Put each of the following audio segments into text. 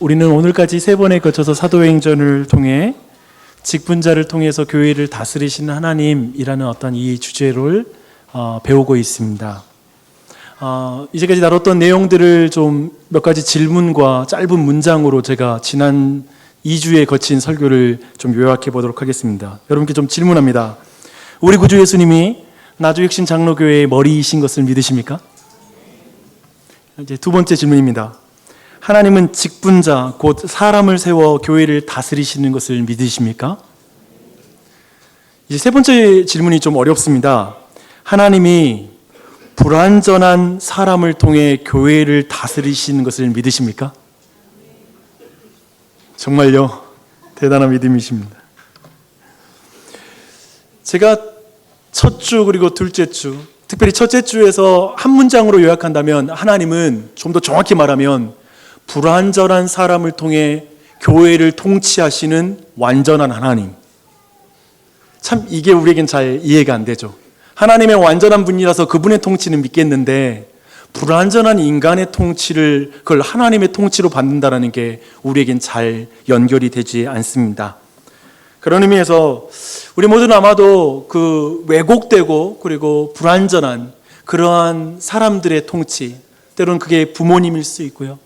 우리는 오늘까지 세 번에 거쳐서 사도행전을 통해 직분자를 통해서 교회를 다스리시는 하나님이라는 어떤 이 주제를 배우고 있습니다. 이제까지 다뤘던 내용들을 좀 몇 가지 질문과 짧은 문장으로 제가 지난 2주에 거친 설교를 좀 요약해 보도록 하겠습니다. 여러분께 좀 질문합니다. 우리 구주 예수님이 나주혁신 장로교회의 머리이신 것을 믿으십니까? 이제 두 번째 질문입니다. 하나님은 직분자, 곧 사람을 세워 교회를 다스리시는 것을 믿으십니까? 이제 세 번째 질문이 좀 어렵습니다. 하나님이 불완전한 사람을 통해 교회를 다스리시는 것을 믿으십니까? 정말요? 대단한 믿음이십니다. 제가 첫 주 그리고 둘째 주, 특별히 첫째 주에서 한 문장으로 요약한다면 하나님은 좀 더 정확히 말하면 불완전한 사람을 통해 교회를 통치하시는 완전한 하나님. 참 이게 우리에겐 잘 이해가 안 되죠. 하나님의 완전한 분이라서 그분의 통치는 믿겠는데 불완전한 인간의 통치를 그걸 하나님의 통치로 받는다는 게 우리에겐 잘 연결이 되지 않습니다. 그런 의미에서 우리 모두는 아마도 그 왜곡되고 그리고 불완전한 그러한 사람들의 통치, 때로는 그게 부모님일 수 있고요.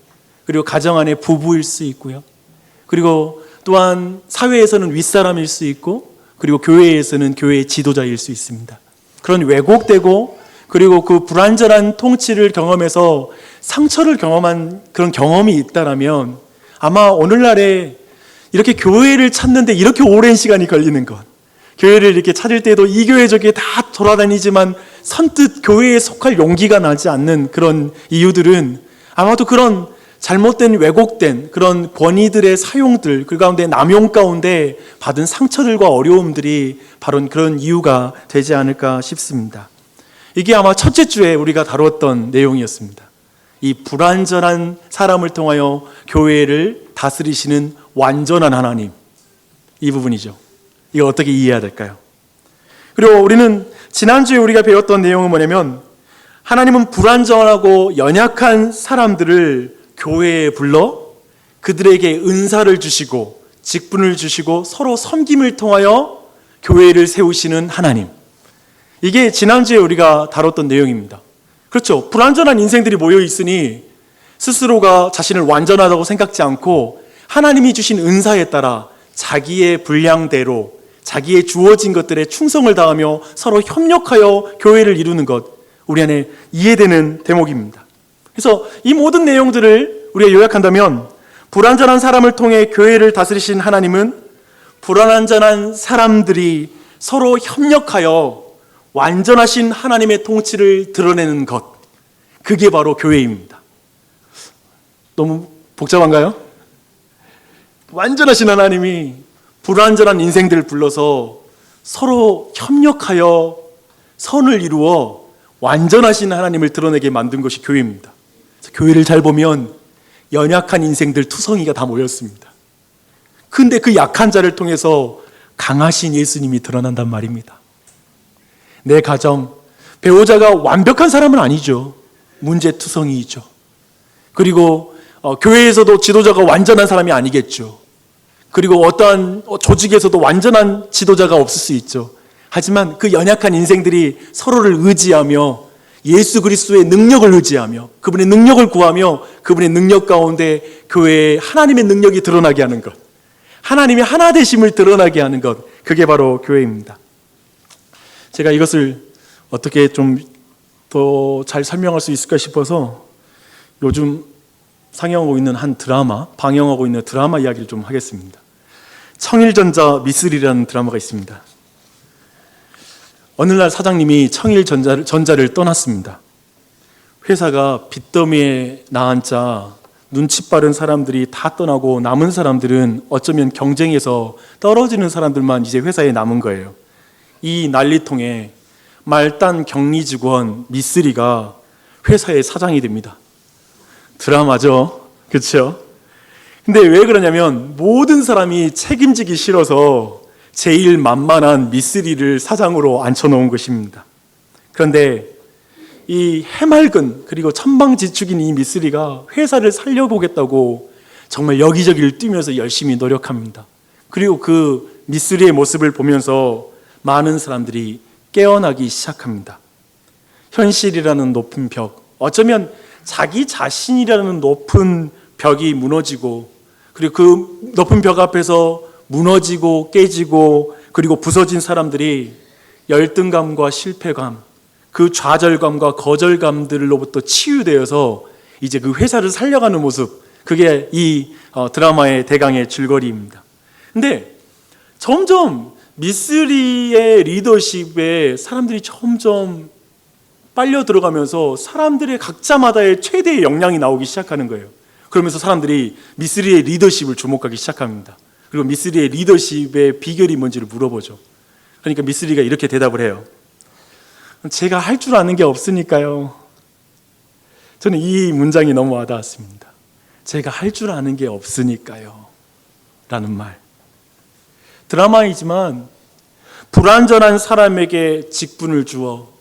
그리고 가정 안에 부부일 수 있고요. 그리고 또한 사회에서는 윗사람일 수 있고 그리고 교회에서는 교회의 지도자일 수 있습니다. 그런 왜곡되고 그리고 그 불완전한 통치를 경험해서 상처를 경험한 그런 경험이 있다라면 아마 오늘날에 이렇게 교회를 찾는데 이렇게 오랜 시간이 걸리는 것, 교회를 이렇게 찾을 때도 이 교회 저기에 다 돌아다니지만 선뜻 교회에 속할 용기가 나지 않는 그런 이유들은 아마도 그런 잘못된 왜곡된 그런 권위들의 사용들, 그 가운데 남용 가운데 받은 상처들과 어려움들이 바로 그런 이유가 되지 않을까 싶습니다. 이게 아마 첫째 주에 우리가 다뤘던 내용이었습니다. 이 불완전한 사람을 통하여 교회를 다스리시는 완전한 하나님, 이 부분이죠. 이거 어떻게 이해해야 될까요? 그리고 우리는 지난주에 우리가 배웠던 내용은 뭐냐면 하나님은 불완전하고 연약한 사람들을 교회에 불러 그들에게 은사를 주시고 직분을 주시고 서로 섬김을 통하여 교회를 세우시는 하나님. 이게 지난주에 우리가 다뤘던 내용입니다. 그렇죠. 불완전한 인생들이 모여 있으니 스스로가 자신을 완전하다고 생각지 않고 하나님이 주신 은사에 따라 자기의 분량대로 자기의 주어진 것들에 충성을 다하며 서로 협력하여 교회를 이루는 것, 우리 안에 이해되는 대목입니다. 그래서 이 모든 내용들을 우리가 요약한다면 불완전한 사람을 통해 교회를 다스리신 하나님은 불완전한 사람들이 서로 협력하여 완전하신 하나님의 통치를 드러내는 것, 그게 바로 교회입니다. 너무 복잡한가요? 완전하신 하나님이 불완전한 인생들을 불러서 서로 협력하여 선을 이루어 완전하신 하나님을 드러내게 만든 것이 교회입니다. 교회를 잘 보면 연약한 인생들 투성이가 다 모였습니다. 근데 그 약한 자를 통해서 강하신 예수님이 드러난단 말입니다. 내 가정, 배우자가 완벽한 사람은 아니죠. 문제투성이이죠. 그리고 교회에서도 지도자가 완전한 사람이 아니겠죠. 그리고 어떠한 조직에서도 완전한 지도자가 없을 수 있죠. 하지만 그 연약한 인생들이 서로를 의지하며 예수 그리스도의 능력을 의지하며 그분의 능력을 구하며 그분의 능력 가운데 교회에 하나님의 능력이 드러나게 하는 것, 하나님의 하나 되심을 드러나게 하는 것, 그게 바로 교회입니다. 제가 이것을 어떻게 좀 더 잘 설명할 수 있을까 싶어서 요즘 상영하고 있는 한 드라마, 방영하고 있는 드라마 이야기를 좀 하겠습니다. 청일전자 미쓰리라는 드라마가 있습니다. 어느 날 사장님이 청일전자를 떠났습니다. 회사가 빚더미에 나앉자 눈치 빠른 사람들이 다 떠나고 남은 사람들은 어쩌면 경쟁에서 떨어지는 사람들만 이제 회사에 남은 거예요. 이 난리통에 말단 격리 직원 미쓰리가 회사의 사장이 됩니다. 드라마죠. 그렇죠? 근데 왜 그러냐면 모든 사람이 책임지기 싫어서 제일 만만한 미쓰리를 사장으로 앉혀놓은 것입니다. 그런데 이 해맑은 그리고 천방지축인 이 미쓰리가 회사를 살려보겠다고 정말 여기저기를 뛰면서 열심히 노력합니다. 그리고 그 미쓰리의 모습을 보면서 많은 사람들이 깨어나기 시작합니다. 현실이라는 높은 벽, 어쩌면 자기 자신이라는 높은 벽이 무너지고, 그리고 그 높은 벽 앞에서 무너지고 깨지고 그리고 부서진 사람들이 열등감과 실패감, 그 좌절감과 거절감들로부터 치유되어서 이제 그 회사를 살려가는 모습, 그게 이 드라마의 대강의 줄거리입니다. 근데 점점 미쓰리의 리더십에 사람들이 점점 빨려 들어가면서 사람들의 각자마다의 최대의 역량이 나오기 시작하는 거예요. 그러면서 사람들이 미쓰리의 리더십을 주목하기 시작합니다. 그리고 미쓰리의 리더십의 비결이 뭔지를 물어보죠. 그러니까 미쓰리가 이렇게 대답을 해요. 제가 할 줄 아는 게 없으니까요. 저는 이 문장이 너무 와닿았습니다. 제가 할 줄 아는 게 없으니까요 라는 말. 드라마이지만 불완전한 사람에게 직분을 주어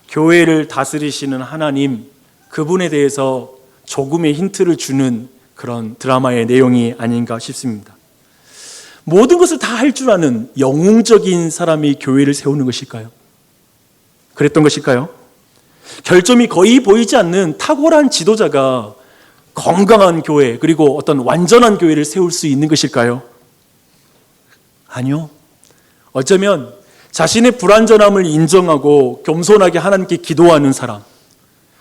교회를 다스리시는 하나님, 그분에 대해서 조금의 힌트를 주는 그런 드라마의 내용이 아닌가 싶습니다. 모든 것을 다 할 줄 아는 영웅적인 사람이 교회를 세우는 것일까요? 그랬던 것일까요? 결점이 거의 보이지 않는 탁월한 지도자가 건강한 교회, 그리고 어떤 완전한 교회를 세울 수 있는 것일까요? 아니요. 어쩌면 자신의 불완전함을 인정하고 겸손하게 하나님께 기도하는 사람,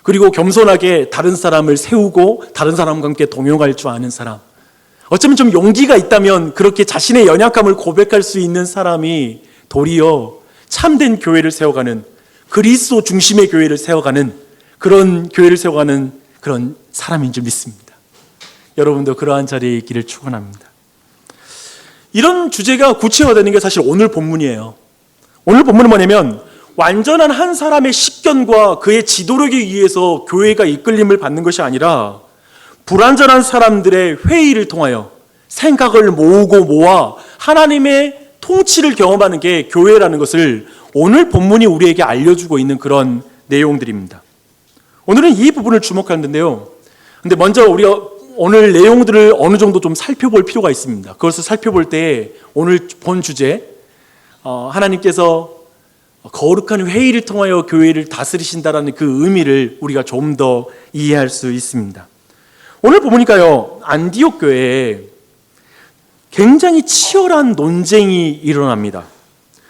그리고 겸손하게 다른 사람을 세우고 다른 사람과 함께 동역할 줄 아는 사람, 어쩌면 좀 용기가 있다면 그렇게 자신의 연약함을 고백할 수 있는 사람이 도리어 참된 교회를 세워가는, 그리스도 중심의 교회를 세워가는, 그런 교회를 세워가는 그런 사람인 줄 믿습니다. 여러분도 그러한 자리에 있기를 축원합니다. 이런 주제가 구체화되는 게 사실 오늘 본문이에요. 오늘 본문은 뭐냐면 완전한 한 사람의 식견과 그의 지도력에 의해서 교회가 이끌림을 받는 것이 아니라 불완전한 사람들의 회의를 통하여 생각을 모으고 모아 하나님의 통치를 경험하는 게 교회라는 것을 오늘 본문이 우리에게 알려주고 있는 그런 내용들입니다. 오늘은 이 부분을 주목하는데요. 근데 먼저 우리가 오늘 내용들을 어느 정도 좀 살펴볼 필요가 있습니다. 그것을 살펴볼 때 오늘 본 주제, 하나님께서 거룩한 회의를 통하여 교회를 다스리신다라는 그 의미를 우리가 좀 더 이해할 수 있습니다. 오늘 보니까요, 안디옥 교회에 굉장히 치열한 논쟁이 일어납니다.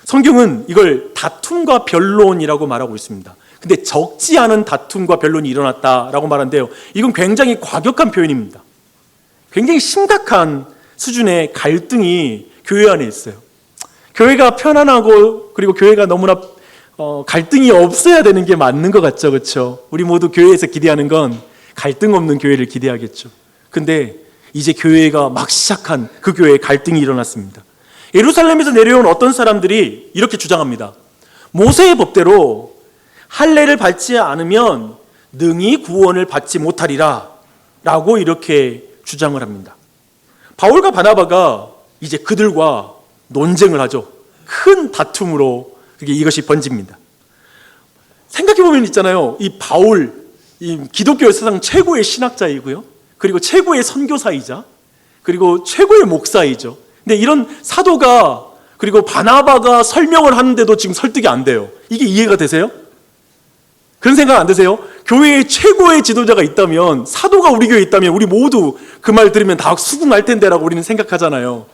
성경은 이걸 다툼과 변론이라고 말하고 있습니다. 근데 적지 않은 다툼과 변론이 일어났다라고 말하는데요, 이건 굉장히 과격한 표현입니다. 굉장히 심각한 수준의 갈등이 교회 안에 있어요. 교회가 편안하고 그리고 교회가 너무나 갈등이 없어야 되는 게 맞는 것 같죠, 그렇죠? 우리 모두 교회에서 기대하는 건 갈등 없는 교회를 기대하겠죠. 근데 이제 교회가 막 시작한 그 교회에 갈등이 일어났습니다. 예루살렘에서 내려온 어떤 사람들이 이렇게 주장합니다. 모세의 법대로 할례를 받지 않으면 능히 구원을 받지 못하리라 라고 이렇게 주장을 합니다. 바울과 바나바가 이제 그들과 논쟁을 하죠. 큰 다툼으로 이것이 번집니다. 생각해보면 있잖아요, 이 바울, 이 기독교 사상 최고의 신학자이고요, 그리고 최고의 선교사이자 그리고 최고의 목사이죠. 근데 이런 사도가 그리고 바나바가 설명을 하는데도 지금 설득이 안 돼요. 이게 이해가 되세요? 그런 생각 안 드세요? 교회의 최고의 지도자가 있다면, 사도가 우리 교회에 있다면 우리 모두 그 말 들으면 다 수긍할 텐데라고 우리는 생각하잖아요.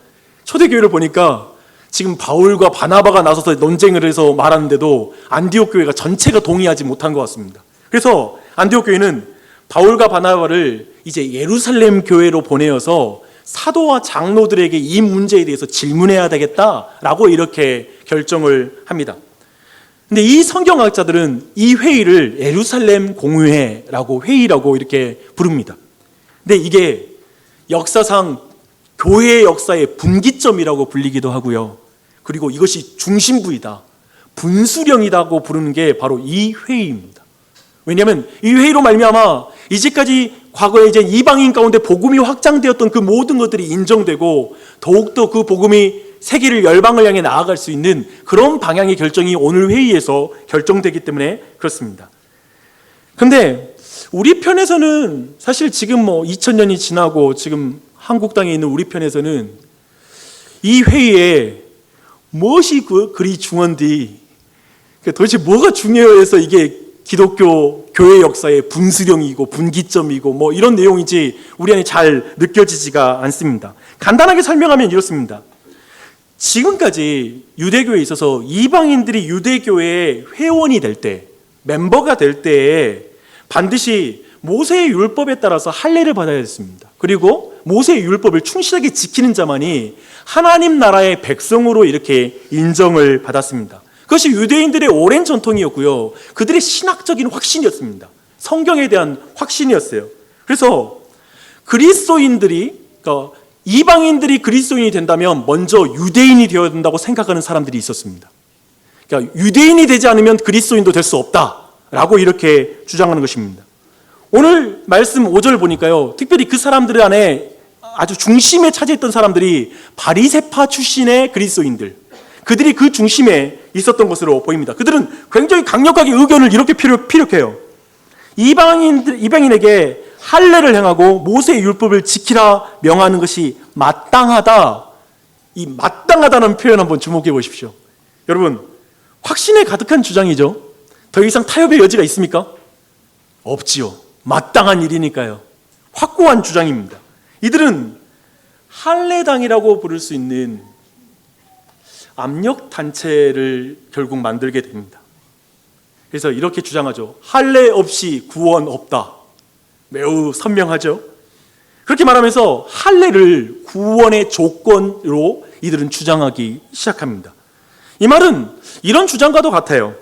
초대교회를 보니까 지금 바울과 바나바가 나서서 논쟁을 해서 말하는데도 안디옥 교회가 전체가 동의하지 못한 것 같습니다. 그래서 안디옥 교회는 바울과 바나바를 이제 예루살렘 교회로 보내어서 사도와 장로들에게 이 문제에 대해서 질문해야 되겠다라고 이렇게 결정을 합니다. 근데 이 성경학자들은 이 회의를 예루살렘 공회라고, 회의라고 이렇게 부릅니다. 근데 이게 역사상 교회의 역사의 분기점이라고 불리기도 하고요, 그리고 이것이 중심부이다, 분수령이라고 부르는 게 바로 이 회의입니다. 왜냐하면 이 회의로 말미암아 이제까지 과거에 이제 이방인 가운데 복음이 확장되었던 그 모든 것들이 인정되고 더욱더 그 복음이 세계를, 열방을 향해 나아갈 수 있는 그런 방향의 결정이 오늘 회의에서 결정되기 때문에 그렇습니다. 근데 우리 편에서는 사실 지금 2000년이 지나고 지금 한국 땅에 있는 우리 편에서는 이 회의에 무엇이 그리 중요한디, 도대체 뭐가 중요해서 이게 기독교 교회 역사의 분수령이고 분기점이고 뭐 이런 내용인지 우리 안에 잘 느껴지지가 않습니다. 간단하게 설명하면 이렇습니다. 지금까지 유대교에 있어서 이방인들이 유대교의 회원이 될 때, 멤버가 될 때에 반드시 모세의 율법에 따라서 할례를 받아야 했습니다. 그리고 모세의 율법을 충실하게 지키는 자만이 하나님 나라의 백성으로 이렇게 인정을 받았습니다. 그것이 유대인들의 오랜 전통이었고요. 그들의 신학적인 확신이었습니다. 성경에 대한 확신이었어요. 그래서 그리스도인들이, 그러니까 이방인들이 그리스도인이 된다면 먼저 유대인이 되어야 된다고 생각하는 사람들이 있었습니다. 그러니까 유대인이 되지 않으면 그리스도인도 될 수 없다라고 이렇게 주장하는 것입니다. 오늘 말씀 5절 보니까요, 특별히 그 사람들 안에 아주 중심에 차지했던 사람들이 바리새파 출신의 그리스도인들, 그들이 그 중심에 있었던 것으로 보입니다. 그들은 굉장히 강력하게 의견을 이렇게 피력해요. 이방인에게 할례를 행하고 모세의 율법을 지키라 명하는 것이 마땅하다. 이 마땅하다는 표현 한번 주목해 보십시오. 여러분, 확신에 가득한 주장이죠. 더 이상 타협의 여지가 있습니까? 없지요. 마땅한 일이니까요. 확고한 주장입니다. 이들은 할례당이라고 부를 수 있는 압력 단체를 결국 만들게 됩니다. 그래서 이렇게 주장하죠. 할례 없이 구원 없다. 매우 선명하죠. 그렇게 말하면서 할례를 구원의 조건으로 이들은 주장하기 시작합니다. 이 말은 이런 주장과도 같아요.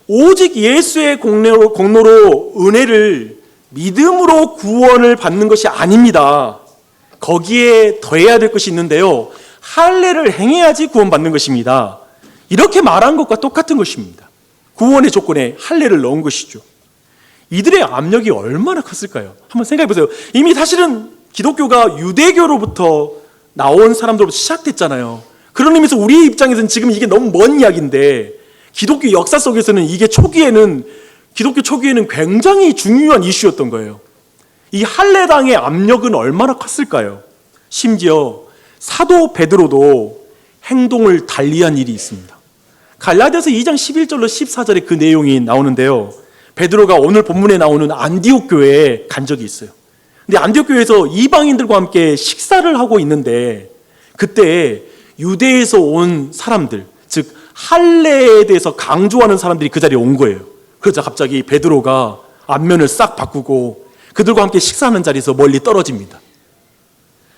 오직 예수의 공로로 은혜를 믿음으로 구원을 받는 것이 아닙니다. 거기에 더해야 될 것이 있는데요, 할례를 행해야지 구원받는 것입니다. 이렇게 말한 것과 똑같은 것입니다. 구원의 조건에 할례를 넣은 것이죠. 이들의 압력이 얼마나 컸을까요? 한번 생각해 보세요. 이미 사실은 기독교가 유대교로부터 나온 사람들로부터 시작됐잖아요. 그런 의미에서 우리 입장에서는 지금 이게 너무 먼 이야기인데, 기독교 역사 속에서는 이게 기독교 초기에는 굉장히 중요한 이슈였던 거예요. 이 할례당의 압력은 얼마나 컸을까요? 심지어 사도 베드로도 행동을 달리한 일이 있습니다. 갈라디아서 2장 11절로 14절에 그 내용이 나오는데요, 베드로가 오늘 본문에 나오는 안디옥 교회에 간 적이 있어요. 근데 안디옥 교회에서 이방인들과 함께 식사를 하고 있는데, 그때 유대에서 온 사람들, 즉 할례에 대해서 강조하는 사람들이 그 자리에 온 거예요. 그러자 갑자기 베드로가 안면을 싹 바꾸고 그들과 함께 식사하는 자리에서 멀리 떨어집니다.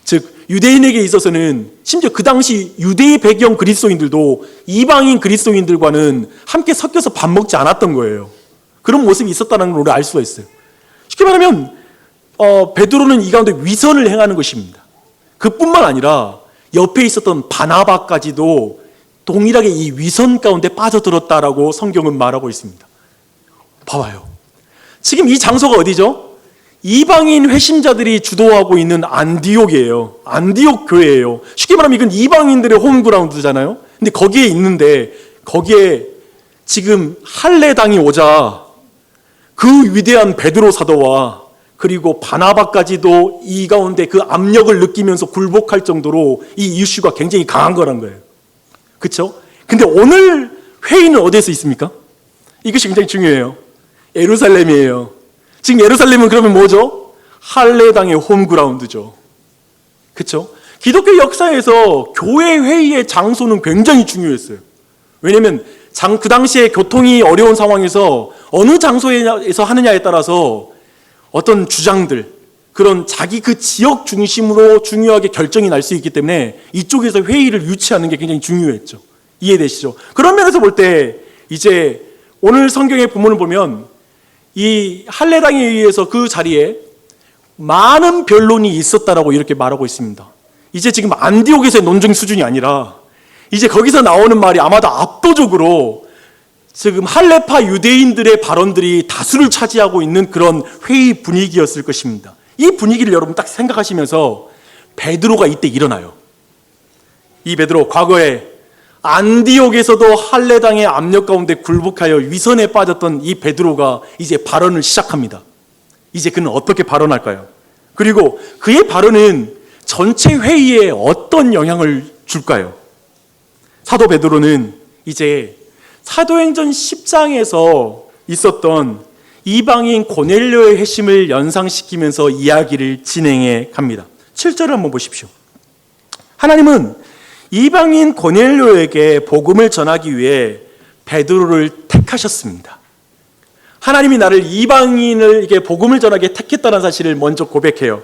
즉 유대인에게 있어서는 심지어 그 당시 유대의 배경 그리스도인들도 이방인 그리스도인들과는 함께 섞여서 밥 먹지 않았던 거예요. 그런 모습이 있었다는 걸 우리가 알 수가 있어요. 쉽게 말하면 베드로는 이 가운데 위선을 행하는 것입니다. 그뿐만 아니라 옆에 있었던 바나바까지도 동일하게 이 위선 가운데 빠져들었다라고 성경은 말하고 있습니다. 봐봐요. 지금 이 장소가 어디죠? 이방인 회심자들이 주도하고 있는 안디옥이에요. 안디옥 교회예요. 쉽게 말하면 이건 이방인들의 홈그라운드잖아요. 근데 거기에 있는데, 거기에 지금 할례당이 오자 그 위대한 베드로 사도와 그리고 바나바까지도 이 가운데 그 압력을 느끼면서 굴복할 정도로 이 이슈가 굉장히 강한 거란 거예요. 그렇죠? 근데 오늘 회의는 어디에서 있습니까? 이것이 굉장히 중요해요. 예루살렘이에요. 지금 예루살렘은 그러면 뭐죠? 할례당의 홈그라운드죠. 그렇죠? 기독교 역사에서 교회 회의의 장소는 굉장히 중요했어요. 왜냐하면 그 당시에 교통이 어려운 상황에서 어느 장소에서 하느냐에 따라서 어떤 주장들, 그런 자기 그 지역 중심으로 중요하게 결정이 날 수 있기 때문에 이쪽에서 회의를 유치하는 게 굉장히 중요했죠. 이해되시죠? 그런 면에서 볼 때 이제 오늘 성경의 본문을 보면 이 할례당에 의해서 그 자리에 많은 변론이 있었다라고 이렇게 말하고 있습니다. 이제 지금 안디옥에서의 논쟁 수준이 아니라 이제 거기서 나오는 말이 아마도 압도적으로 지금 할례파 유대인들의 발언들이 다수를 차지하고 있는 그런 회의 분위기였을 것입니다. 이 분위기를 여러분 딱 생각하시면서 베드로가 이때 일어나요. 이 베드로, 과거에 안디옥에서도 할례당의 압력 가운데 굴복하여 위선에 빠졌던 이 베드로가 이제 발언을 시작합니다. 이제 그는 어떻게 발언할까요? 그리고 그의 발언은 전체 회의에 어떤 영향을 줄까요? 사도 베드로는 이제 사도행전 10장에서 있었던 이방인 고넬료의 회심을 연상시키면서 이야기를 진행해 갑니다. 7절을 한번 보십시오. 하나님은 이방인 고넬료에게 복음을 전하기 위해 베드로를 택하셨습니다. 하나님이 나를 이방인에게 복음을 전하게 택했다는 사실을 먼저 고백해요.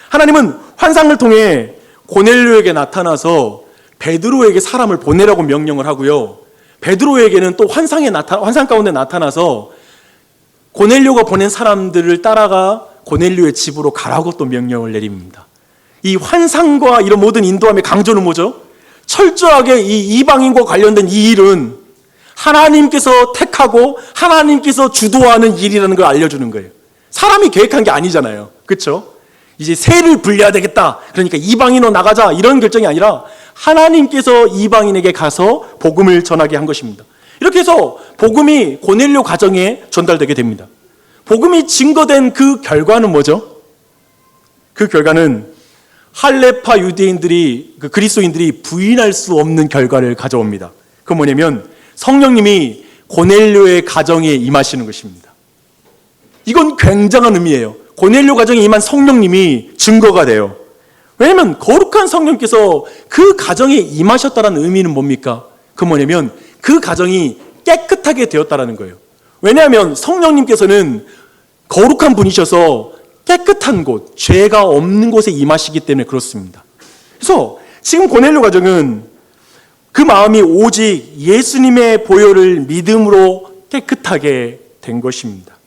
하나님은 환상을 통해 고넬료에게 나타나서 베드로에게 사람을 보내라고 명령을 하고요. 베드로에게는 또 환상 가운데 나타나서 고넬료가 보낸 사람들을 따라가 고넬료의 집으로 가라고 또 명령을 내립니다. 이 환상과 이런 모든 인도함의 강조는 뭐죠? 철저하게 이 이방인과 관련된 이 일은 하나님께서 택하고 하나님께서 주도하는 일이라는 걸 알려주는 거예요. 사람이 계획한 게 아니잖아요. 그렇죠? 이제 세를 불려야 되겠다. 그러니까 이방인으로 나가자. 이런 결정이 아니라 하나님께서 이방인에게 가서 복음을 전하게 한 것입니다. 이렇게 해서 복음이 고넬료 가정에 전달되게 됩니다. 복음이 증거된 그 결과는 뭐죠? 그 결과는 할레파 유대인들이, 그리스도인들이 부인할 수 없는 결과를 가져옵니다. 그건 뭐냐면 성령님이 고넬료의 가정에 임하시는 것입니다. 이건 굉장한 의미예요. 고넬료 가정에 임한 성령님이 증거가 돼요. 왜냐하면 거룩한 성령께서 그 가정에 임하셨다는 의미는 뭡니까? 그 뭐냐면 그 가정이 깨끗하게 되었다는 거예요. 왜냐하면 성령님께서는 거룩한 분이셔서 깨끗한 곳, 죄가 없는 곳에 임하시기 때문에 그렇습니다. 그래서 지금 고넬료 가정은 그 마음이 오직 예수님의 보혈을 믿음으로 깨끗하게 된 것입니다.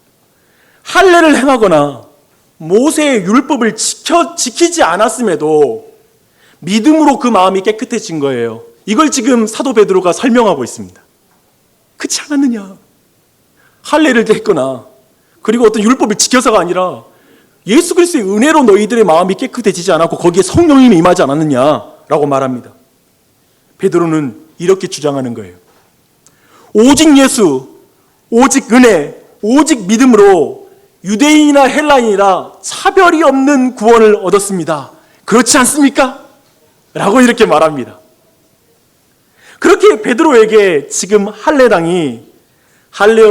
할례를 행하거나 모세의 율법을 지키지 않았음에도 믿음으로 그 마음이 깨끗해진 거예요. 이걸 지금 사도 베드로가 설명하고 있습니다. 그렇지 않았느냐? 할례를 했거나 그리고 어떤 율법을 지켜서가 아니라 예수 그리스도의 은혜로 너희들의 마음이 깨끗해지지 않았고 거기에 성령님이 임하지 않았느냐라고 말합니다. 베드로는 이렇게 주장하는 거예요. 오직 예수, 오직 은혜, 오직 믿음으로 유대인이나 헬라인이라 차별이 없는 구원을 얻었습니다. 그렇지 않습니까? 라고 이렇게 말합니다. 그렇게 베드로에게 지금 할례당이 할례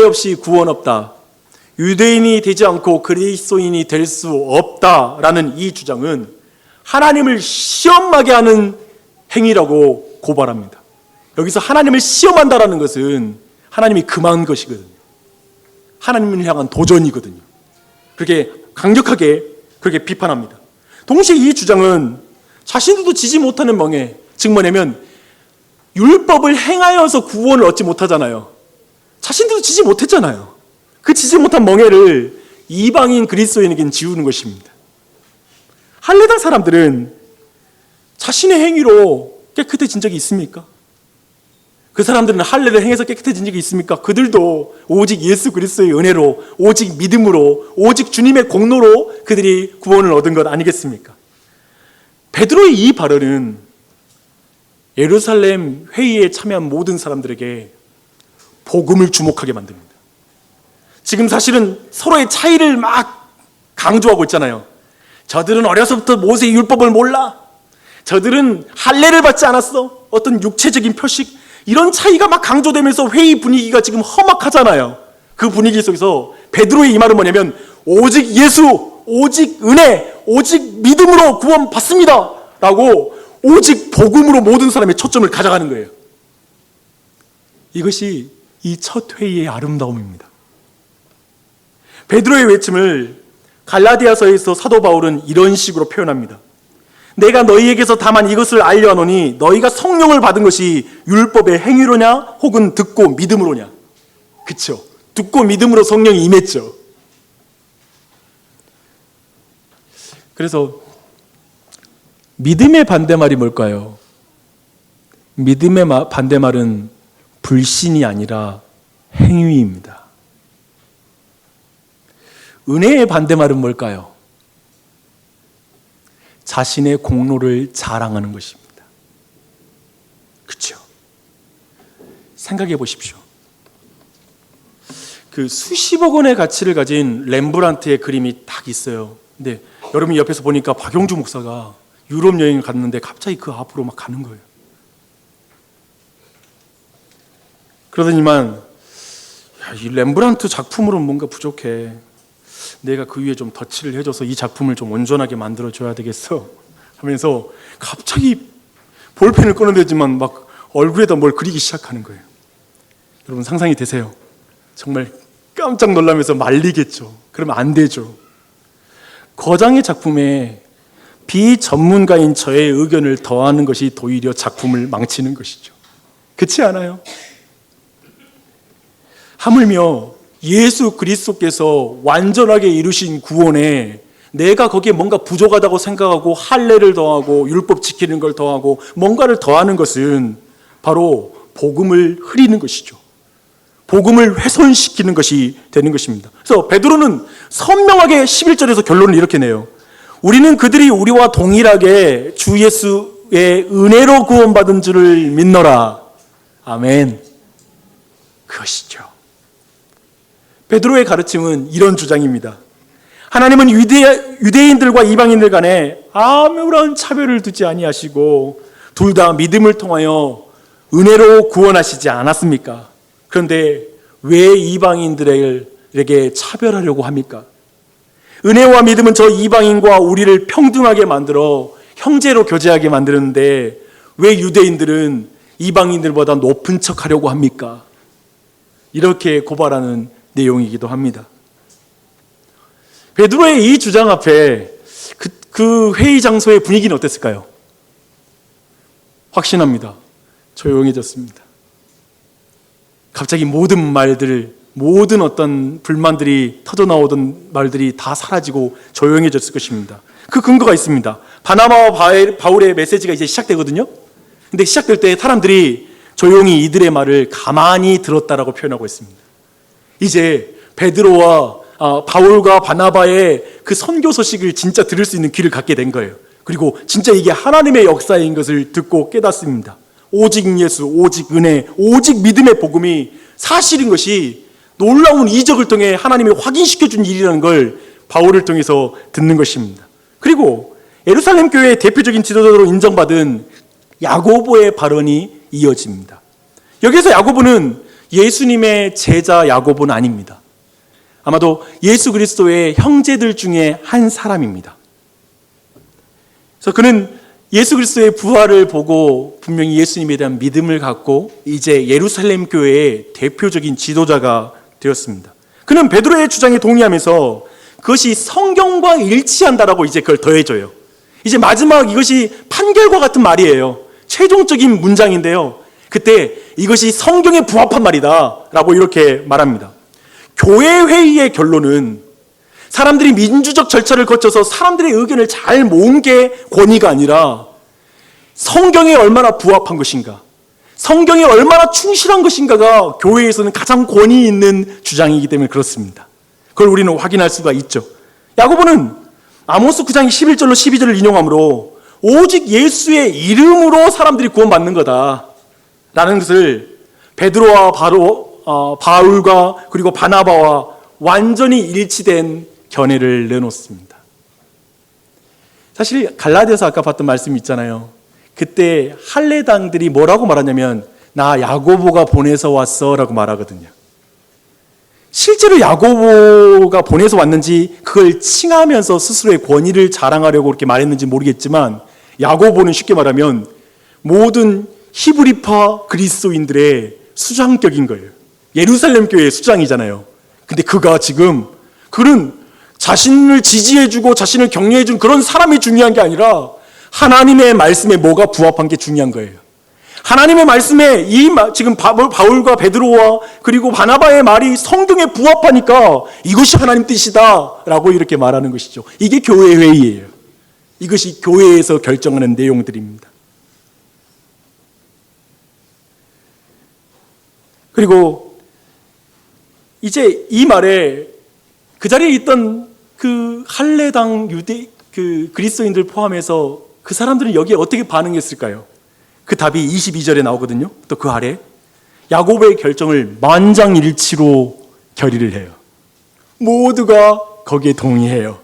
없이 구원 없다, 유대인이 되지 않고 그리스도인이 될 수 없다라는 이 주장은 하나님을 시험하게 하는 행위라고 고발합니다. 여기서 하나님을 시험한다라는 것은 하나님이 금한 것이거든요. 하나님을 향한 도전이거든요. 그렇게 강력하게 그렇게 비판합니다. 동시에 이 주장은 자신들도 지지 못하는 멍에, 즉 뭐냐면 율법을 행하여서 구원을 얻지 못하잖아요. 자신들도 지지 못했잖아요. 그 지지 못한 멍에를 이방인 그리스도인에게는 지우는 것입니다. 할례당 사람들은 자신의 행위로 깨끗해진 적이 있습니까? 그 사람들은 할례를 행해서 깨끗해진 적이 있습니까? 그들도 오직 예수 그리스도의 은혜로, 오직 믿음으로, 오직 주님의 공로로 그들이 구원을 얻은 것 아니겠습니까? 베드로의 이 발언은 예루살렘 회의에 참여한 모든 사람들에게 복음을 주목하게 만듭니다. 지금 사실은 서로의 차이를 막 강조하고 있잖아요. 저들은 어려서부터 모세의 율법을 몰라. 저들은 할례를 받지 않았어. 어떤 육체적인 표식, 이런 차이가 막 강조되면서 회의 분위기가 지금 험악하잖아요. 그 분위기 속에서 베드로의 이 말은 뭐냐면 오직 예수, 오직 은혜, 오직 믿음으로 구원 받습니다 라고 오직 복음으로 모든 사람의 초점을 가져가는 거예요. 이것이 이 첫 회의의 아름다움입니다. 베드로의 외침을 갈라디아서에서 사도 바울은 이런 식으로 표현합니다. 내가 너희에게서 다만 이것을 알려하노니 너희가 성령을 받은 것이 율법의 행위로냐 혹은 듣고 믿음으로냐. 그렇죠. 듣고 믿음으로 성령이 임했죠. 그래서 믿음의 반대말이 뭘까요? 믿음의 반대말은 불신이 아니라 행위입니다. 은혜의 반대말은 뭘까요? 자신의 공로를 자랑하는 것입니다. 그렇죠? 생각해 보십시오. 그 수십억 원의 가치를 가진 렘브란트의 그림이 딱 있어요. 근데 여러분이 옆에서 보니까 박용주 목사가 유럽 여행을 갔는데 갑자기 그 앞으로 막 가는 거예요. 그러더니만 이 렘브란트 작품으로는 뭔가 부족해. 내가 그 위에 좀 덧칠을 해줘서 이 작품을 좀 온전하게 만들어줘야 되겠어 하면서 갑자기 볼펜을 꺼내들지만 막 얼굴에다 뭘 그리기 시작하는 거예요. 여러분 상상이 되세요? 정말 깜짝 놀라면서 말리겠죠. 그러면 안 되죠. 거장의 작품에 비전문가인 저의 의견을 더하는 것이 오히려 작품을 망치는 것이죠. 그렇지 않아요? 하물며 예수 그리스도께서 완전하게 이루신 구원에 내가 거기에 뭔가 부족하다고 생각하고 할례를 더하고 율법 지키는 걸 더하고 뭔가를 더하는 것은 바로 복음을 흐리는 것이죠. 복음을 훼손시키는 것이 되는 것입니다. 그래서 베드로는 선명하게 11절에서 결론을 이렇게 내요. 우리는 그들이 우리와 동일하게 주 예수의 은혜로 구원받은 줄을 믿노라. 아멘. 그것이죠. 베드로의 가르침은 이런 주장입니다. 하나님은 유대인들과 이방인들 간에 아무런 차별을 두지 아니하시고 둘 다 믿음을 통하여 은혜로 구원하시지 않았습니까? 그런데 왜 이방인들에게 차별하려고 합니까? 은혜와 믿음은 저 이방인과 우리를 평등하게 만들어 형제로 교제하게 만드는데 왜 유대인들은 이방인들보다 높은 척하려고 합니까? 이렇게 고발하는 내용이기도 합니다. 베드로의 이 주장 앞에 그 회의 장소의 분위기는 어땠을까요? 확신합니다. 조용해졌습니다. 갑자기 모든 어떤 불만들이 터져나오던 말들이 다 사라지고 조용해졌을 것입니다. 그 근거가 있습니다. 바나바와 바울의 메시지가 이제 시작되거든요. 근데 시작될 때 사람들이 조용히 이들의 말을 가만히 들었다라고 표현하고 있습니다. 이제 베드로와 바울과 바나바의 그 선교 소식을 진짜 들을 수 있는 귀를 갖게 된 거예요. 그리고 진짜 이게 하나님의 역사인 것을 듣고 깨닫습니다. 오직 예수, 오직 은혜, 오직 믿음의 복음이 사실인 것이 놀라운 이적을 통해 하나님이 확인시켜준 일이라는 걸 바울을 통해서 듣는 것입니다. 그리고 예루살렘 교회의 대표적인 지도자로 인정받은 야고보의 발언이 이어집니다. 여기서 야고보는 예수님의 제자 야고보는 아닙니다. 아마도 예수 그리스도의 형제들 중에 한 사람입니다. 그래서 그는 예수 그리스도의 부활을 보고 분명히 예수님에 대한 믿음을 갖고 이제 예루살렘 교회의 대표적인 지도자가 되었습니다. 그는 베드로의 주장에 동의하면서 그것이 성경과 일치한다라고 이제 그걸 더해줘요. 이제 마지막 이것이 판결과 같은 말이에요. 최종적인 문장인데요. 그때 이것이 성경에 부합한 말이다 라고 이렇게 말합니다. 교회 회의의 결론은 사람들이 민주적 절차를 거쳐서 사람들의 의견을 잘 모은 게 권위가 아니라 성경에 얼마나 부합한 것인가, 성경에 얼마나 충실한 것인가가 교회에서는 가장 권위 있는 주장이기 때문에 그렇습니다. 그걸 우리는 확인할 수가 있죠. 야고보는 아모스 9장 11절로 12절을 인용하므로 오직 예수의 이름으로 사람들이 구원받는 거다 라는 것을 베드로와 바울과 그리고 바나바와 완전히 일치된 견해를 내놓습니다. 사실 갈라디아서 아까 봤던 말씀 있잖아요. 그때 할례당들이 뭐라고 말하냐면 나 야고보가 보내서 왔어 라고 말하거든요. 실제로 야고보가 보내서 왔는지 그걸 칭하면서 스스로의 권위를 자랑하려고 그렇게 말했는지 모르겠지만 야고보는 쉽게 말하면 모든 히브리파 그리스도인들의 수장격인 거예요. 예루살렘 교회의 수장이잖아요. 근데 그는 자신을 지지해주고 자신을 격려해준 그런 사람이 중요한 게 아니라 하나님의 말씀에 뭐가 부합한 게 중요한 거예요. 하나님의 말씀에 지금 바울과 베드로와 그리고 바나바의 말이 성경에 부합하니까 이것이 하나님 뜻이다 라고 이렇게 말하는 것이죠. 이게 교회 회의예요. 이것이 교회에서 결정하는 내용들입니다. 그리고 이제 이 말에 그 자리에 있던 그 할례당 그리스도인들 포함해서 그 사람들은 여기에 어떻게 반응했을까요? 그 답이 22절에 나오거든요. 또 그 아래 야고보의 결정을 만장일치로 결의를 해요. 모두가 거기에 동의해요.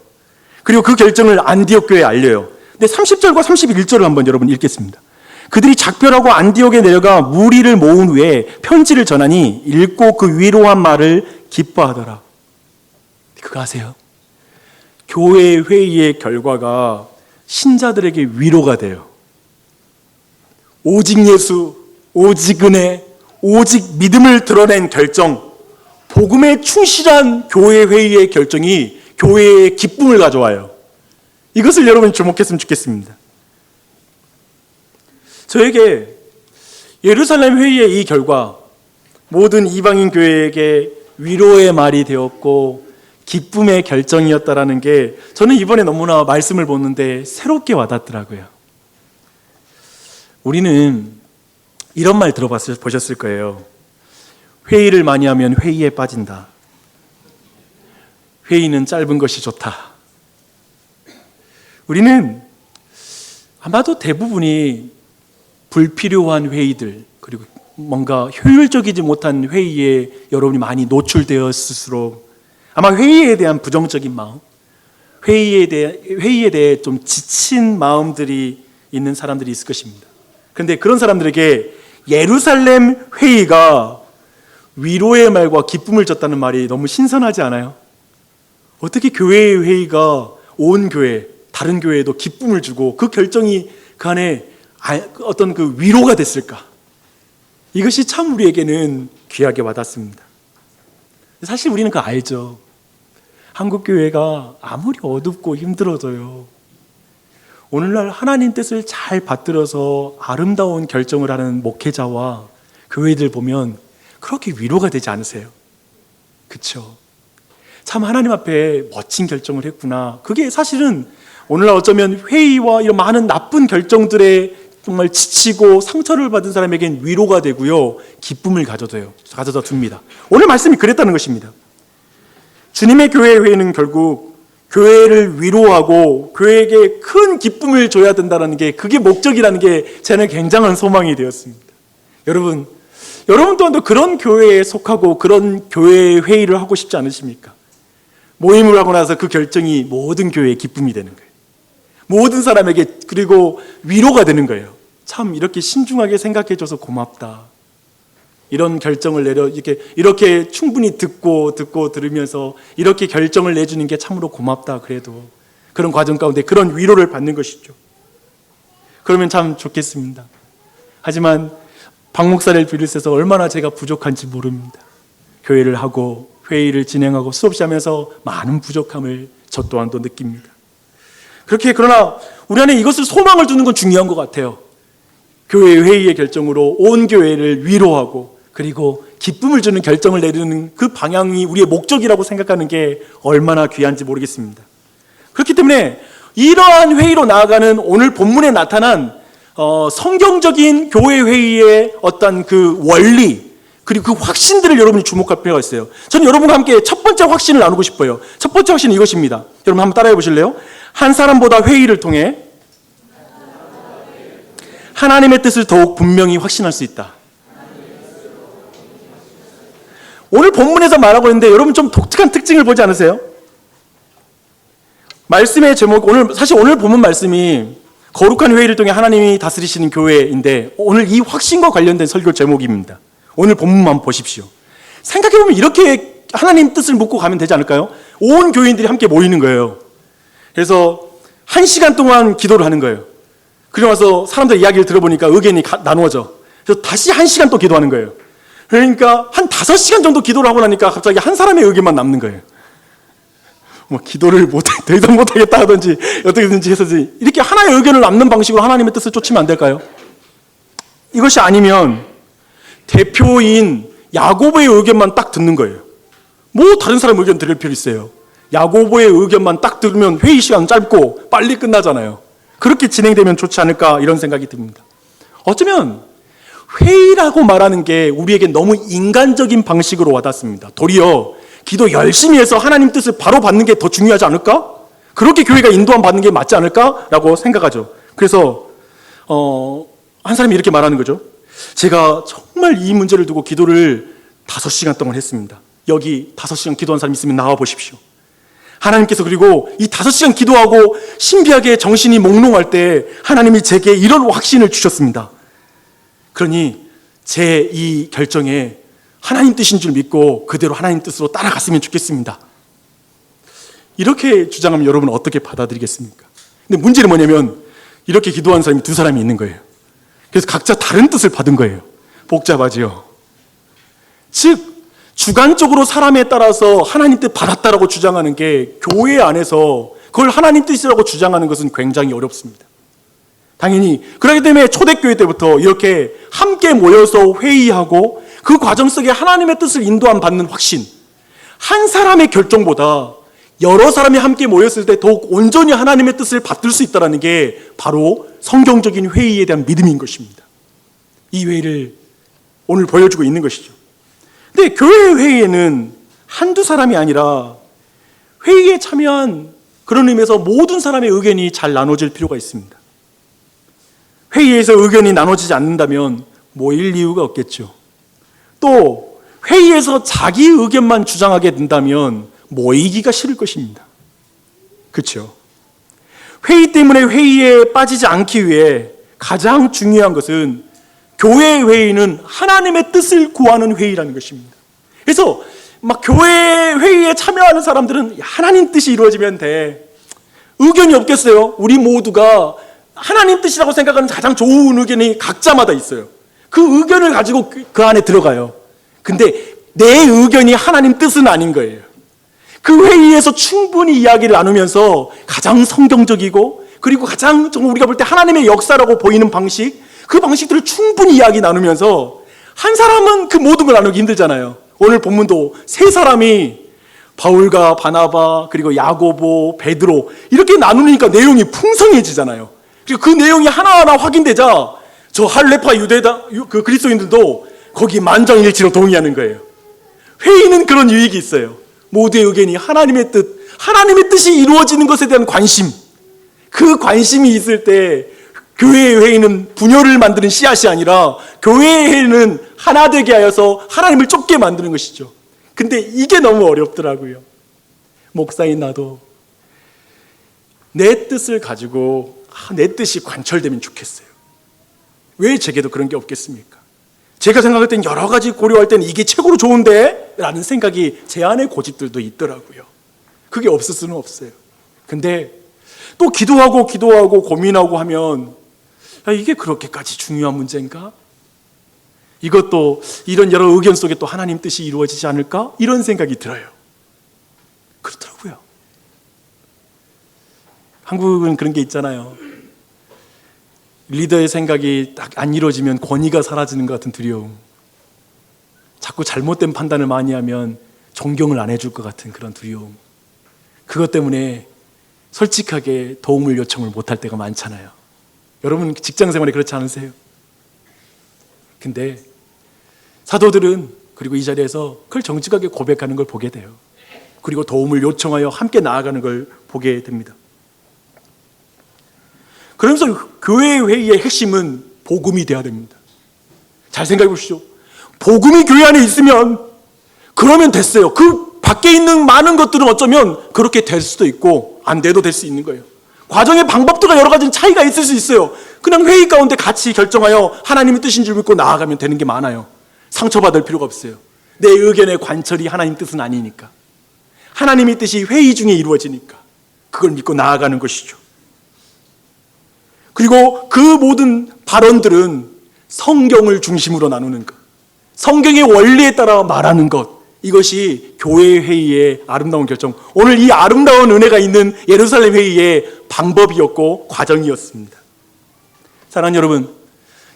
그리고 그 결정을 안디옥 교회에 알려요. 근데 30절과 31절을 한번 여러분 읽겠습니다. 그들이 작별하고 안디옥에 내려가 무리를 모은 후에 편지를 전하니 읽고 그 위로한 말을 기뻐하더라. 그거 아세요? 교회 회의의 결과가 신자들에게 위로가 돼요. 오직 예수, 오직 은혜, 오직 믿음을 드러낸 결정, 복음에 충실한 교회 회의의 결정이 교회에 기쁨을 가져와요. 이것을 여러분이 주목했으면 좋겠습니다. 저에게 예루살렘 회의의 이 결과, 모든 이방인 교회에게 위로의 말이 되었고 기쁨의 결정이었다라는 게 저는 이번에 너무나 말씀을 보는데 새롭게 와닿더라고요. 우리는 이런 말 보셨을 거예요. 회의를 많이 하면 회의에 빠진다. 회의는 짧은 것이 좋다. 우리는 아마도 대부분이 불필요한 회의들, 그리고 뭔가 효율적이지 못한 회의에 여러분이 많이 노출되었을수록 아마 회의에 대한 부정적인 마음, 회의에 대해 좀 지친 마음들이 있는 사람들이 있을 것입니다. 그런데 그런 사람들에게 예루살렘 회의가 위로의 말과 기쁨을 줬다는 말이 너무 신선하지 않아요? 어떻게 교회의 회의가 온 교회, 다른 교회에도 기쁨을 주고 그 결정이 그 안에 어떤 그 위로가 됐을까? 이것이 참 우리에게는 귀하게 와닿습니다. 사실 우리는 그거 알죠. 한국 교회가 아무리 어둡고 힘들어져요, 오늘날 하나님 뜻을 잘 받들어서 아름다운 결정을 하는 목회자와 교회들 보면 그렇게 위로가 되지 않으세요? 그렇죠? 참 하나님 앞에 멋진 결정을 했구나. 그게 사실은 오늘날 어쩌면 회의와 이런 많은 나쁜 결정들에 정말 지치고 상처를 받은 사람에겐 위로가 되고요, 기쁨을 가져다 줍니다. 오늘 말씀이 그랬다는 것입니다. 주님의 교회 회의는 결국 교회를 위로하고 교회에게 큰 기쁨을 줘야 된다는 게, 그게 목적이라는 게 저는 굉장한 소망이 되었습니다. 여러분 또한 그런 교회에 속하고 그런 교회 회의를 하고 싶지 않으십니까? 모임을 하고 나서 그 결정이 모든 교회의 기쁨이 되는 거예요. 모든 사람에게 그리고 위로가 되는 거예요. 참 이렇게 신중하게 생각해줘서 고맙다. 이런 결정을 이렇게 충분히 듣고 들으면서 이렇게 결정을 내주는 게 참으로 고맙다. 그래도 그런 과정 가운데 그런 위로를 받는 것이죠. 그러면 참 좋겠습니다. 하지만 박 목사를 비롯해서 얼마나 제가 부족한지 모릅니다. 교회를 하고 회의를 진행하고 수없이 하면서 많은 부족함을 저 또한도 느낍니다. 그러나 우리 안에 이것을 소망을 두는 건 중요한 것 같아요. 교회 회의의 결정으로 온 교회를 위로하고 그리고 기쁨을 주는 결정을 내리는 그 방향이 우리의 목적이라고 생각하는 게 얼마나 귀한지 모르겠습니다. 그렇기 때문에 이러한 회의로 나아가는 오늘 본문에 나타난 성경적인 교회 회의의 어떤 그 원리, 그리고 그 확신들을 여러분이 주목할 필요가 있어요. 저는 여러분과 함께 첫 번째 확신을 나누고 싶어요. 첫 번째 확신은 이것입니다. 여러분 한번 따라해 보실래요? 한 사람보다 회의를 통해 하나님의 뜻을 더욱 분명히 확신할 수 있다. 오늘 본문에서 말하고 있는데 여러분 좀 독특한 특징을 보지 않으세요? 말씀의 제목, 사실 오늘 본문 말씀이 거룩한 회의를 통해 하나님이 다스리시는 교회인데 오늘 이 확신과 관련된 설교 제목입니다. 오늘 본문만 보십시오. 생각해보면 이렇게 하나님 뜻을 묻고 가면 되지 않을까요? 온 교인들이 함께 모이는 거예요. 그래서 1시간 동안 기도를 하는 거예요. 그리고 나서 사람들 이야기를 들어보니까 의견이 나누어져. 그래서 다시 1시간 또 기도하는 거예요. 그러니까 한 5시간 정도 기도를 하고 나니까 갑자기 한 사람의 의견만 남는 거예요. 기도를 더 이상 못하겠다 하든지 어떻게든지 해서 이렇게 하나의 의견을 남는 방식으로 하나님의 뜻을 쫓으면 안 될까요? 이것이 아니면 대표인 야고보의 의견만 딱 듣는 거예요. 다른 사람 의견 들을 필요 있어요. 야고보의 의견만 딱 들으면 회의 시간 짧고 빨리 끝나잖아요. 그렇게 진행되면 좋지 않을까 이런 생각이 듭니다. 어쩌면 회의라고 말하는 게 우리에게 너무 인간적인 방식으로 와닿습니다. 도리어 기도 열심히 해서 하나님 뜻을 바로 받는 게 더 중요하지 않을까? 그렇게 교회가 인도함 받는 게 맞지 않을까라고 생각하죠. 그래서 한 사람이 이렇게 말하는 거죠. 제가 정말 이 문제를 두고 기도를 5시간 동안 했습니다. 여기 5시간 기도한 사람 있으면 나와 보십시오. 하나님께서 그리고 이 5시간 기도하고 신비하게 정신이 몽롱할 때 하나님이 제게 이런 확신을 주셨습니다. 그러니 제 이 결정에 하나님 뜻인 줄 믿고 그대로 하나님 뜻으로 따라갔으면 좋겠습니다. 이렇게 주장하면 여러분은 어떻게 받아들이겠습니까? 근데 문제는 뭐냐면 이렇게 기도한 사람이 2사람이 있는 거예요. 그래서 각자 다른 뜻을 받은 거예요. 복잡하지요. 즉 주관적으로 사람에 따라서 하나님 뜻 받았다라고 주장하는 게 교회 안에서 그걸 하나님 뜻이라고 주장하는 것은 굉장히 어렵습니다. 당연히 그렇기 때문에 초대교회 때부터 이렇게 함께 모여서 회의하고 그 과정 속에 하나님의 뜻을 인도함 받는 확신, 한 사람의 결정보다 여러 사람이 함께 모였을 때 더욱 온전히 하나님의 뜻을 받들 수 있다는 게 바로 성경적인 회의에 대한 믿음인 것입니다. 이 회의를 오늘 보여주고 있는 것이죠. 근데 교회 회의에는 한두 사람이 아니라 회의에 참여한 그런 의미에서 모든 사람의 의견이 잘 나눠질 필요가 있습니다. 회의에서 의견이 나눠지지 않는다면 모일 이유가 없겠죠. 또 회의에서 자기 의견만 주장하게 된다면 모이기가 싫을 것입니다. 그렇죠? 회의 때문에 회의에 빠지지 않기 위해 가장 중요한 것은 교회 회의는 하나님의 뜻을 구하는 회의라는 것입니다. 그래서 막 교회 회의에 참여하는 사람들은 하나님 뜻이 이루어지면 돼. 의견이 없겠어요? 우리 모두가 하나님 뜻이라고 생각하는 가장 좋은 의견이 각자마다 있어요. 그 의견을 가지고 그 안에 들어가요. 근데 내 의견이 하나님 뜻은 아닌 거예요. 그 회의에서 충분히 이야기를 나누면서 가장 성경적이고 그리고 가장 우리가 볼 때 하나님의 역사라고 보이는 방식, 그 방식들을 충분히 이야기 나누면서 한 사람은 그 모든 걸 나누기 힘들잖아요. 오늘 본문도 3사람이 바울과 바나바 그리고 야고보, 베드로 이렇게 나누니까 내용이 풍성해지잖아요. 그리고 그 내용이 하나하나 확인되자 저 할레파 유대다 그 그리스도인들도 거기 만장일치로 동의하는 거예요. 회의는 그런 유익이 있어요. 모두의 의견이 하나님의 뜻이 이루어지는 것에 대한 관심, 그 관심이 있을 때 교회의 회의는 분열을 만드는 씨앗이 아니라 교회의 회의는 하나 되게 하여서 하나님을 쫓게 만드는 것이죠. 근데 이게 너무 어렵더라고요. 목사인 나도 내 뜻을 가지고 내 뜻이 관철되면 좋겠어요. 왜 제게도 그런 게 없겠습니까? 제가 생각할 땐 여러 가지 고려할 때는 이게 최고로 좋은데? 라는 생각이 제 안의 고집들도 있더라고요. 그게 없을 수는 없어요. 근데 또 기도하고 고민하고 하면 이게 그렇게까지 중요한 문제인가? 이것도 이런 여러 의견 속에 또 하나님 뜻이 이루어지지 않을까? 이런 생각이 들어요. 그렇더라고요. 한국은 그런 게 있잖아요. 리더의 생각이 딱 안 이루어지면 권위가 사라지는 것 같은 두려움. 자꾸 잘못된 판단을 많이 하면 존경을 안 해줄 것 같은 그런 두려움. 그것 때문에 솔직하게 도움을 요청을 못할 때가 많잖아요. 여러분 직장 생활에 그렇지 않으세요? 근데 사도들은 그리고 이 자리에서 그걸 정직하게 고백하는 걸 보게 돼요. 그리고 도움을 요청하여 함께 나아가는 걸 보게 됩니다. 그러면서 교회 회의의 핵심은 복음이 돼야 됩니다. 잘 생각해 보십시오. 복음이 교회 안에 있으면 그러면 됐어요. 그 밖에 있는 많은 것들은 어쩌면 그렇게 될 수도 있고 안 돼도 될 수 있는 거예요. 과정의 방법들과 여러 가지 차이가 있을 수 있어요. 그냥 회의 가운데 같이 결정하여 하나님의 뜻인 줄 믿고 나아가면 되는 게 많아요. 상처받을 필요가 없어요. 내 의견의 관철이 하나님 뜻은 아니니까. 하나님의 뜻이 회의 중에 이루어지니까 그걸 믿고 나아가는 것이죠. 그리고 그 모든 발언들은 성경을 중심으로 나누는 것, 성경의 원리에 따라 말하는 것, 이것이 교회 회의의 아름다운 결정, 오늘 이 아름다운 은혜가 있는 예루살렘 회의의 방법이었고 과정이었습니다. 사랑하는 여러분,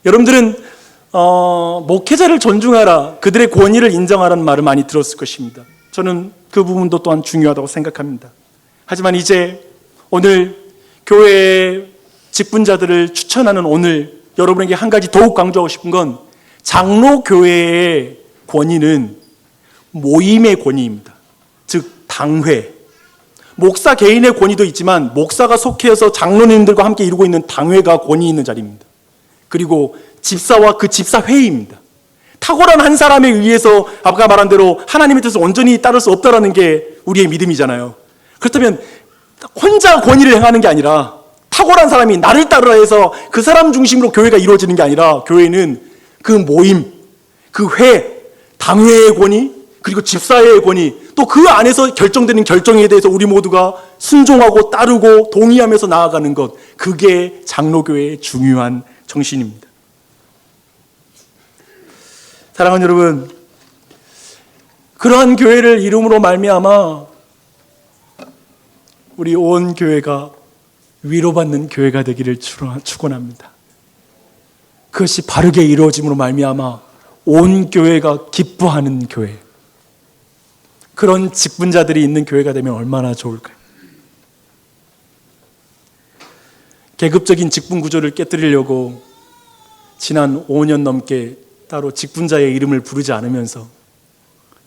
여러분들은 목회자를 존중하라, 그들의 권위를 인정하라는 말을 많이 들었을 것입니다. 저는 그 부분도 또한 중요하다고 생각합니다. 하지만 이제 오늘 교회의 직분자들을 추천하는 오늘 여러분에게 한 가지 더욱 강조하고 싶은 건 장로교회의 권위는 모임의 권위입니다. 즉 당회, 목사 개인의 권위도 있지만 목사가 속해서 장로님들과 함께 이루고 있는 당회가 권위 있는 자리입니다. 그리고 집사와 그 집사회의입니다. 탁월한 한 사람에 의해서 아까 말한 대로 하나님의 뜻을 온전히 따를 수 없다는 게 우리의 믿음이잖아요. 그렇다면 혼자 권위를 행하는 게 아니라 탁월한 사람이 나를 따르라 해서 그 사람 중심으로 교회가 이루어지는 게 아니라 교회는 그 모임, 그 회, 당회의 권위, 그리고 집사회의 권위, 또 그 안에서 결정되는 결정에 대해서 우리 모두가 순종하고 따르고 동의하면서 나아가는 것, 그게 장로교회의 중요한 정신입니다. 사랑하는 여러분, 그러한 교회를 이름으로 말미암아 우리 온 교회가 위로받는 교회가 되기를 축원합니다. 그것이 바르게 이루어짐으로 말미암아 온 교회가 기뻐하는 교회, 그런 직분자들이 있는 교회가 되면 얼마나 좋을까요? 계급적인 직분 구조를 깨뜨리려고 지난 5년 넘게 따로 직분자의 이름을 부르지 않으면서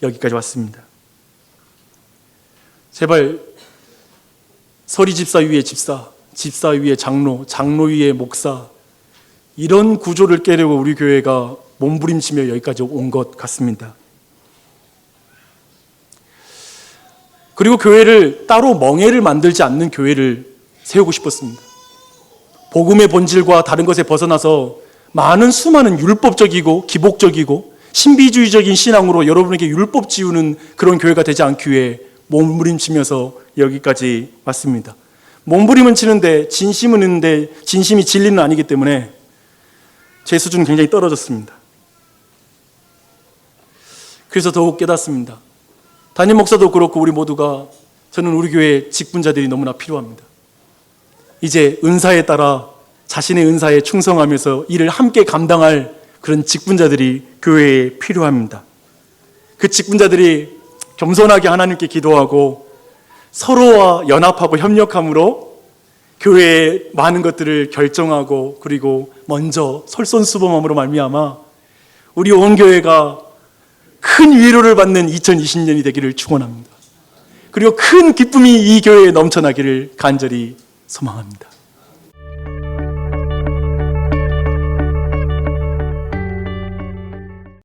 여기까지 왔습니다. 제발 서리 집사 위에 집사, 집사 위에 장로, 장로 위에 목사, 이런 구조를 깨려고 우리 교회가 몸부림치며 여기까지 온 것 같습니다. 그리고 교회를 따로 멍해를 만들지 않는 교회를 세우고 싶었습니다. 복음의 본질과 다른 것에 벗어나서 많은 수많은 율법적이고 기복적이고 신비주의적인 신앙으로 여러분에게 율법 지우는 그런 교회가 되지 않기 위해 몸부림치면서 여기까지 왔습니다. 몸부림은 치는데 진심은 있는데 진심이 진리는 아니기 때문에 제 수준은 굉장히 떨어졌습니다. 그래서 더욱 깨닫습니다. 담임 목사도 그렇고 우리 모두가, 저는 우리 교회 직분자들이 너무나 필요합니다. 이제 은사에 따라 자신의 은사에 충성하면서 일을 함께 감당할 그런 직분자들이 교회에 필요합니다. 그 직분자들이 겸손하게 하나님께 기도하고 서로와 연합하고 협력함으로 교회의 많은 것들을 결정하고 그리고 먼저 솔선수범함으로 말미암아 우리 온 교회가 큰 위로를 받는 2020년이 되기를 축원합니다. 그리고 큰 기쁨이 이 교회에 넘쳐나기를 간절히 소망합니다.